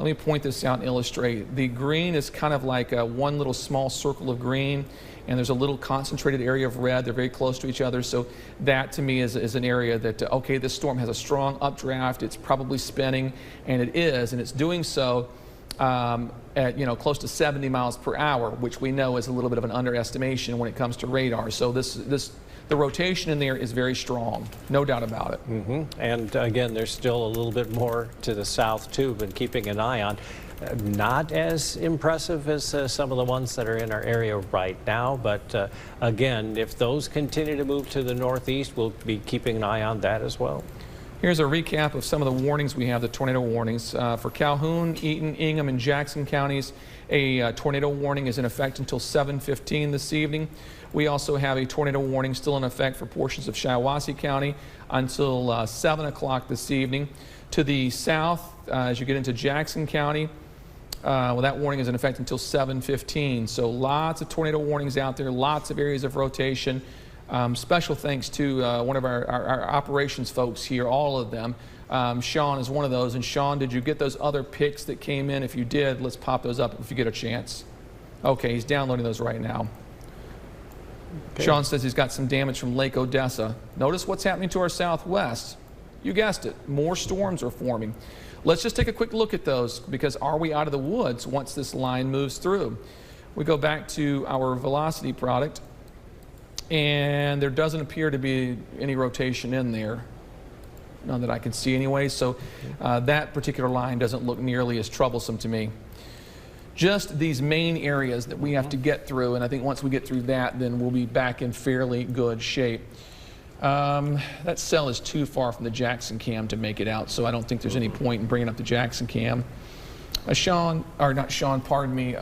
Let me point this out and illustrate. The green is kind of like one little small circle of green, and there's a little concentrated area of red. They're very close to each other, so that to me is an area that, okay, this storm has a strong updraft, it's probably spinning, and it is, and it's doing so at close to 70 miles per hour, which we know is a little bit of an underestimation when it comes to radar. So the rotation in there is very strong, no doubt about it. And again, there's still a little bit more to the south too, been keeping an eye on. Not as impressive as some of the ones that are in our area right now, but again, if those continue to move to the northeast, we'll be keeping an eye on that as well. Here's a recap of some of the warnings we have, the tornado warnings. For Calhoun, Eaton, Ingham, and Jackson counties, a tornado warning is in effect until 7:15 this evening. We also have a tornado warning still in effect for portions of Shiawassee County until 7 o'clock this evening. To the south, as you get into Jackson County, well, that warning is in effect until 7:15. So lots of tornado warnings out there, lots of areas of rotation. Special thanks to one of our operations folks here, all of them. Sean is one of those. And Sean, did you get those other pics that came in? If you did, let's pop those up if you get a chance. Okay, he's downloading those right now. Okay. Sean says he's got some damage from Lake Odessa. Notice what's happening to our southwest. You guessed it, more storms are forming. Let's just take a quick look at those, because are we out of the woods once this line moves through? We go back to our velocity product, and there doesn't appear to be any rotation in there. None that I can see anyway, so that particular line doesn't look nearly as troublesome to me. Just these main areas that we have to get through, and I think once we get through that, then we'll be back in fairly good shape. That cell is too far from the Jackson cam to make it out, so I don't think there's any point in bringing up the Jackson cam. Sean, or not Sean, pardon me,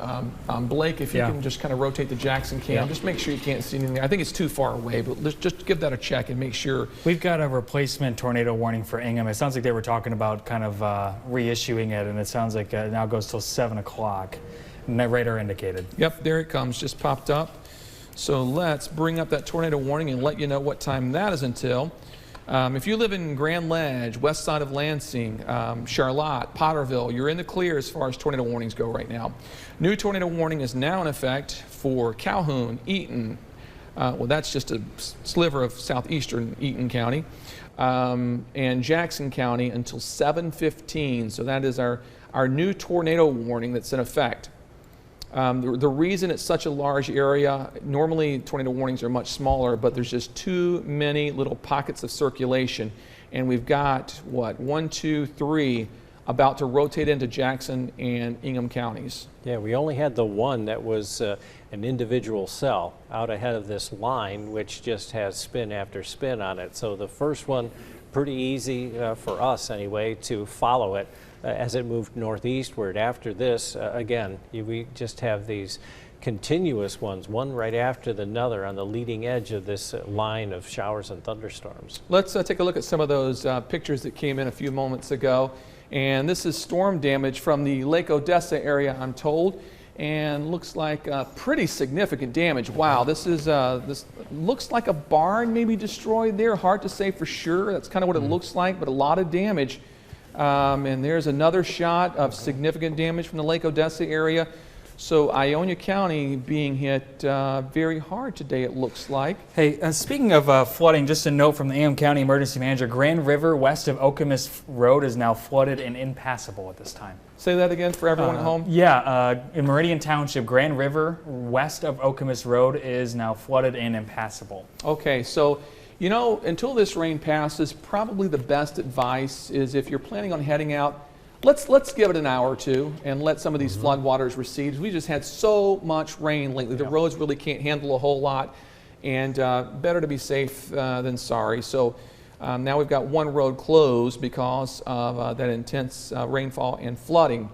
Blake, if you can just kind of rotate the Jackson cam, just make sure you can't see anything. I think it's too far away, but let's just give that a check and make sure. We've got a replacement tornado warning for Ingham. It sounds like they were talking about kind of reissuing it, and it sounds like it now goes till 7 o'clock. And that radar indicated. Yep, there it comes, just popped up. So let's bring up that tornado warning and let you know what time that is until. If you live in Grand Ledge, west side of Lansing, Charlotte, Potterville, you're in the clear as far as tornado warnings go right now. New tornado warning is now in effect for Calhoun, Eaton, well, that's just a sliver of southeastern Eaton County, and Jackson County until 7:15. So that is our new tornado warning that's in effect. The reason it's such a large area, normally tornado warnings are much smaller, but there's just too many little pockets of circulation. And we've got, what, 1, 2, 3 about to rotate into Jackson and Ingham counties. Yeah, we only had the one that was an individual cell out ahead of this line, which just has spin after spin on it. So the first one, pretty easy for us anyway to follow it. As it moved northeastward. After this, again, we just have these continuous ones, one right after another on the leading edge of this line of showers and thunderstorms. Let's take a look at some of those pictures that came in a few moments ago. And this is storm damage from the Lake Odessa area, I'm told, and looks like pretty significant damage. Wow, this looks like a barn maybe destroyed there. Hard to say for sure. That's kind of what it looks like, but a lot of damage. And there's another shot of significant damage from the Lake Odessa area. So Ionia County being hit very hard today, it looks like. Hey, speaking of flooding, just a note from the Ingham County Emergency Manager, Grand River west of Okemos Road is now flooded and impassable at this time. Say that again for everyone at home. Yeah, in Meridian Township, Grand River west of Okemos Road is now flooded and impassable. Okay, so you know, until this rain passes, probably the best advice is if you're planning on heading out, let's give it an hour or two and let some of these floodwaters recede. We just had so much rain lately. The roads really can't handle a whole lot, and better to be safe than sorry. So now we've got one road closed because of that intense rainfall and flooding.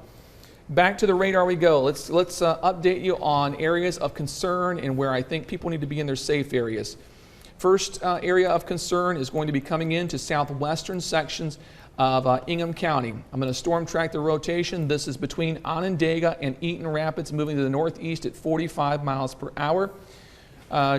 Back to the radar we go. Let's update you on areas of concern and where I think people need to be in their safe areas. First area of concern is going to be coming into southwestern sections of Ingham County. I'm going to storm track the rotation. This is between Onondaga and Eaton Rapids, moving to the northeast at 45 miles per hour.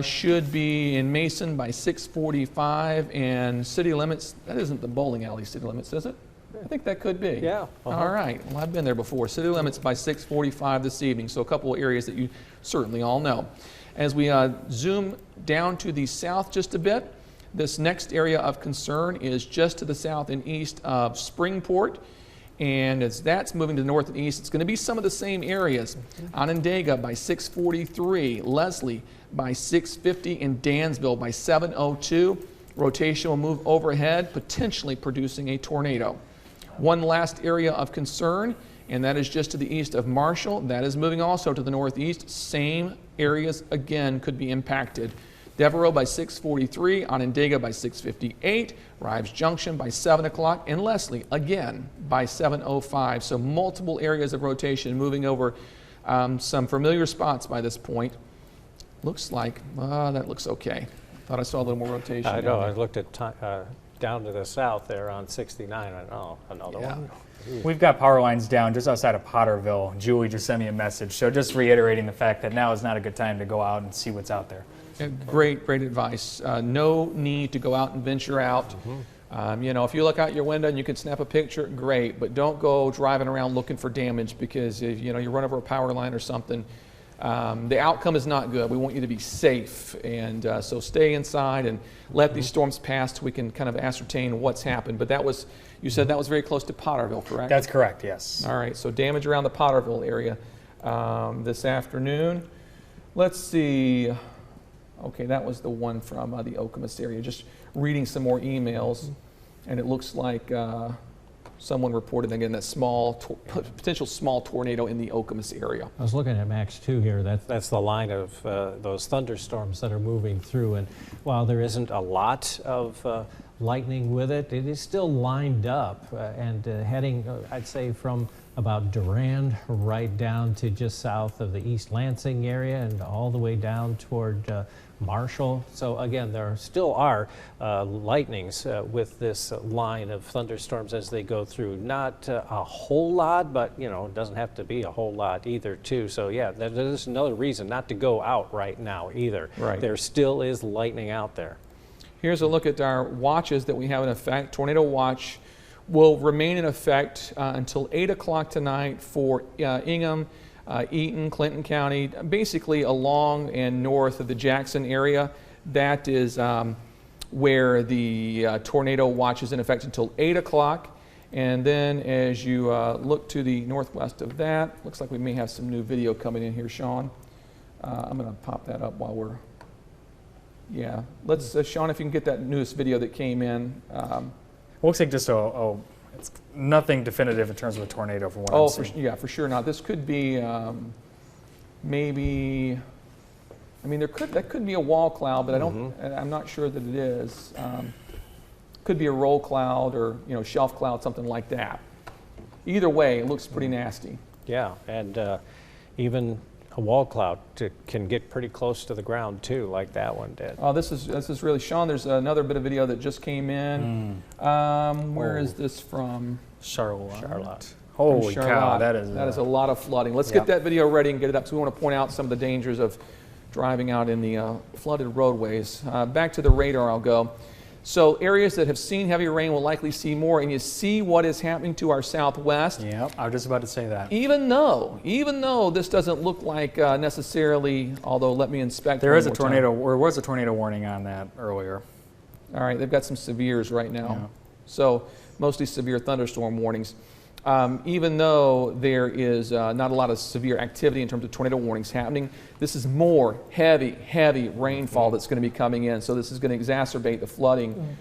Should be in Mason by 6:45, and city limits, that isn't the bowling alley city limits, is it? I think that could be. Yeah. All right. Well, I've been there before. City limits by 6:45 this evening, so a couple of areas that you certainly all know. As we zoom down to the south just a bit, this next area of concern is just to the south and east of Springport. And as that's moving to the north and east, it's going to be some of the same areas. Onondaga by 6:43, Leslie by 6:50, and Dansville by 7:02. Rotation will move overhead, potentially producing a tornado. One last area of concern, and that is just to the east of Marshall. That is moving also to the northeast. Same areas again could be impacted. Devereaux by 6:43, Onondaga by 6:58, Rives Junction by 7 o'clock, and Leslie again by 7:05. So multiple areas of rotation moving over some familiar spots by this point. Looks like, that looks okay. Thought I saw a little more rotation. I know. I looked at down to the south there on 69. I know another one. We've got power lines down just outside of Potterville. Julie just sent me a message. So just reiterating the fact that now is not a good time to go out and see what's out there. Yeah, great advice. No need to go out and venture out. You know, if you look out your window and you can snap a picture, great. But don't go driving around looking for damage, because if you run over a power line or something, the outcome is not good. We want you to be safe, and so stay inside and let these storms pass till we can kind of ascertain what's happened. But that was, you said that was very close to Potterville, correct? That's correct, yes. All right, so damage around the Potterville area this afternoon. Let's see. Okay, that was the one from the Okemos area. Just reading some more emails, and it looks like someone reported again that potential small tornado in the Okemos area. I was looking at Max 2 here. That's the line of those thunderstorms that are moving through. And while there isn't a lot of lightning with it, it is still lined up and heading, I'd say, from about Durand right down to just south of the East Lansing area and all the way down toward Marshall. So again, there still are lightnings with this line of thunderstorms as they go through. Not a whole lot, but it doesn't have to be a whole lot either too. So yeah, there's another reason not to go out right now either. Right. There still is lightning out there. Here's a look at our watches that we have in effect. Tornado watch will remain in effect until 8 o'clock tonight for Ingham, Eaton, Clinton County, basically along and north of the Jackson area. That is where the tornado watch is in effect until 8 o'clock. And then as you look to the northwest of that, looks like we may have some new video coming in here, Sean. I'm going to pop that up while we're, yeah. Let's, Sean, if you can get that newest video that came in. Looks like just it's nothing definitive in terms of a tornado from what I'm seeing. Yeah, for sure not. This could be maybe, I mean, that could be a wall cloud, but I'm not sure that it is. Could be a roll cloud or shelf cloud, something like that. Either way, it looks pretty nasty. Yeah, and even a wall cloud can get pretty close to the ground too, like that one did. Oh, this is really, Sean, there's another bit of video that just came in. Where is this from? Charlotte. Holy cow, that is a lot of flooding. Let's get that video ready and get it up, so we want to point out some of the dangers of driving out in the flooded roadways. Back to the radar I'll go. So areas that have seen heavy rain will likely see more, and you see what is happening to our southwest. Yep, I was just about to say that. Even though this doesn't look like necessarily, although let me inspect. There is a tornado, or was a tornado warning on that earlier. All right, they've got some severes right now. Yeah. So mostly severe thunderstorm warnings. Even though there is not a lot of severe activity in terms of tornado warnings happening, this is more heavy rainfall that's going to be coming in. So this is going to exacerbate the flooding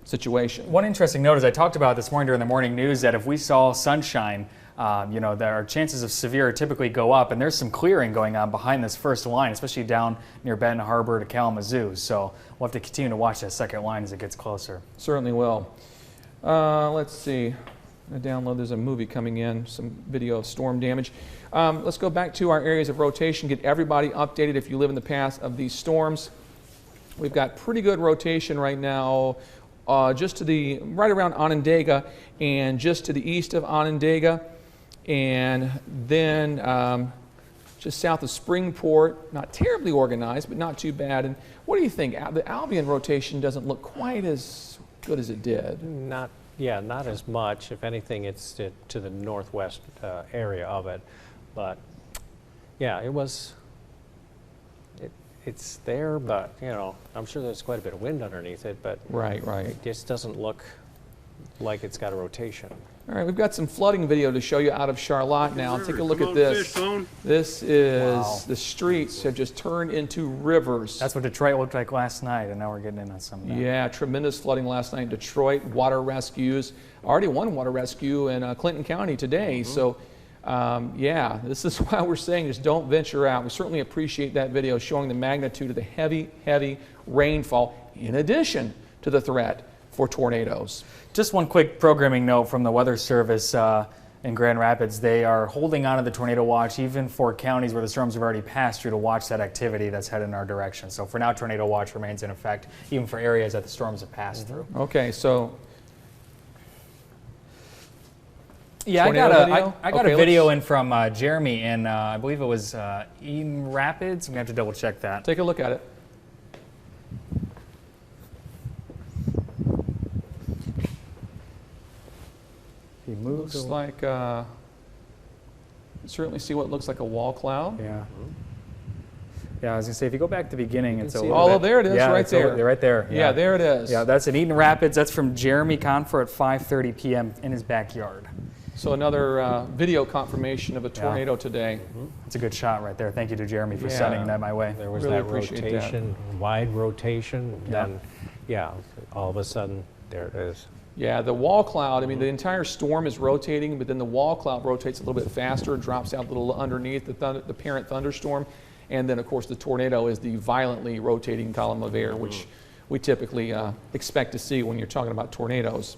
situation. One interesting note is I talked about this morning during the morning news that if we saw sunshine, our chances of severe typically go up, and there's some clearing going on behind this first line, especially down near Benton Harbor to Kalamazoo. So we'll have to continue to watch that second line as it gets closer. Certainly will. Let's see. I download, there's a movie coming in, some video of storm damage. Let's go back to our areas of rotation, get everybody updated if you live in the path of these storms. We've got pretty good rotation right now, just to right around Onondaga and just to the east of Onondaga, and then just south of Springport. Not terribly organized, but not too bad. And what do you think? The Albion rotation doesn't look quite as good as it did. Not Yeah, not as much. If anything, it's to the northwest area of it. But yeah, it's there, but you know, I'm sure there's quite a bit of wind underneath it, but Right, right. it just doesn't look like it's got a rotation. All right, we've got some flooding video to show you out of Charlotte now. Take a look at this. This is, Wow. the streets have just turned into rivers. That's what Detroit looked like last night, and now we're getting in on some of that. Yeah, tremendous flooding last night in Detroit. Water rescues. Already one water rescue in Clinton County today. So, yeah, this is why we're saying just don't venture out. We certainly appreciate that video showing the magnitude of the heavy, heavy rainfall in addition to the threat for tornadoes. Just one quick programming note from the Weather Service in Grand Rapids. They are holding on to the tornado watch even for counties where the storms have already passed through to watch that activity that's headed in our direction. So for now, tornado watch remains in effect even for areas that the storms have passed through. Okay, so Yeah, Tornado video? I got Okay, a video let's- in from Jeremy in, I believe it was Eaton Rapids. I'm going to have to double check that. take a look at it. He moves. Looks like, you certainly see what looks like a wall cloud. Yeah. Yeah, I was going to say, if you go back to the beginning, it's a see little it. Oh, bit- there it is, yeah, right it's there. right there. Yeah, there it is. Yeah, that's in Eaton Rapids. That's from Jeremy Confer at 5:30 p.m. in his backyard. So another video confirmation of a tornado today. It's a good shot right there. Thank you to Jeremy for Yeah. sending that my way. There was Really that appreciate that. rotation, wide rotation, Yeah. then, yeah, all of a sudden, there it is. Yeah, the wall cloud, I mean, the entire storm is rotating, but then the wall cloud rotates a little bit faster, drops out a little underneath the parent thunderstorm. And then, of course, the tornado is the violently rotating column of air, which we typically expect to see when you're talking about tornadoes.